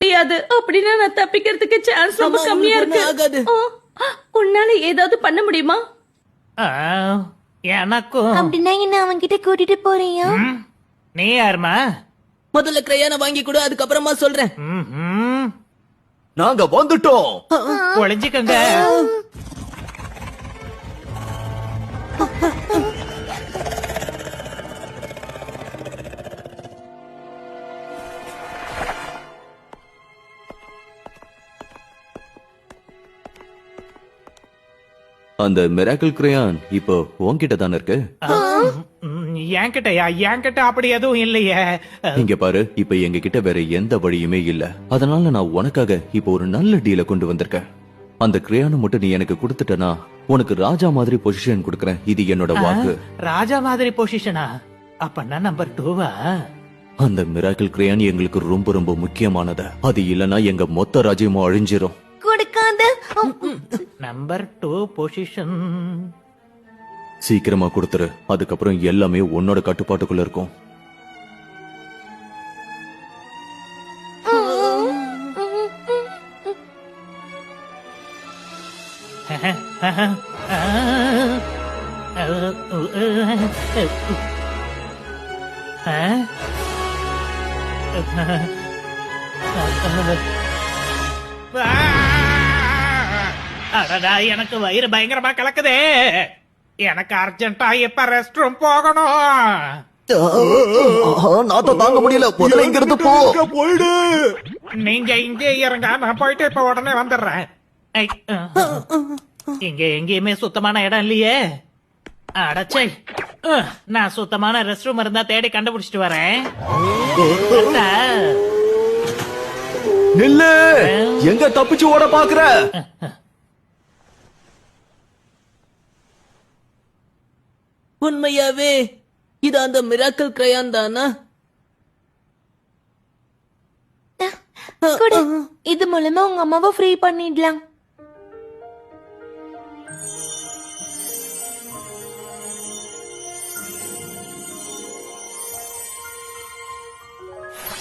முடியாது அப்படின்னா நான் தப்பிக்கிறதுக்கு சான்ஸ் ரொம்ப ஆமா, கம்மியா உங்களுக்கு இருக்கு. ஒண்ணும் ஆகாது. உன்னால ஏதாவது பண்ண முடியுமா? ஆ, எனக்கும் அப்படின்னா என்ன அவன் கிட்ட கூட்டிட்டு போறியா? ம், நீ யாருமா? முதல்ல கிரையான வாங்கி கொடு, அதுக்கப்புறமா சொல்றேன். ம்ஹும். நாங்க வந்துட்டோம். ஒளிஞ்சுக்கங்க. அந்த மிராக்கிள் கிரையான் இப்போ உன்கிட்ட தானே இருக்கு. என்கிட்ட அப்படி எதுவும் இல்லையே. இங்க பாரு, இப்ப எங்க கிட்ட வேற எந்த வழியுமே இல்ல. அதனால நான் உனக்காக இப்போ ஒரு நல்ல டீலை கொண்டு வந்திருக்கேன். அந்த கிரையானை மட்டும் நீ எனக்கு கொடுத்துட்டனா உனக்கு ராஜா மாதிரி பொசிஷன் கொடுக்கறேன். இது என்னோட வாக்கு. ராஜா மாதிரி பொசிஷனா? அப்பன்னா நம்பர் 2வா? அந்த மிராக்கிள் கிரையான் எங்களுக்கு ரொம்ப ரொம்ப முக்கியமானது. அது இல்லனா எங்க மொத்த ராஜ்யமும் அழிஞ்சிரும். கொடுக்காத. Number 2 position. சீக்கிரமா கொடுத்துரு, அதுக்கப்புறம் எல்லாமே உன்னோட கட்டுப்பாட்டுக்குள்ள இருக்கும். அடடா, எனக்கு வயிறு பயங்கரமா கலக்குதே. எனக்கு அர்ஜென்ட்டா இப்ப ரெஸ்ட் ரூம் போகணும். நாத்த தாங்க முடியல, முதல்ல இங்க இருந்து போ. போயிடு. நீங்க இங்கே இருங்க, நான் போயிட்டு இப்ப உடனே வந்துடுறேன். ஐ, இங்க எங்கேயுமே சுத்தமான இடம் இல்லையே. அடச்சை, நான் சுத்தமான ரெஸ்ட் ரூம் இருந்தா தேடி கண்டுபிடிச்சிட்டு வரேன். அடா. நில்லு, எங்க தப்பிச்சு ஓட பாக்குற? உண்மையாவே இது அந்த மிராக்கிள் கிரையான் தானா? கொடு. இது மூலமா உங்க அம்மாவை ஃப்ரீ பண்ணிடலாம்.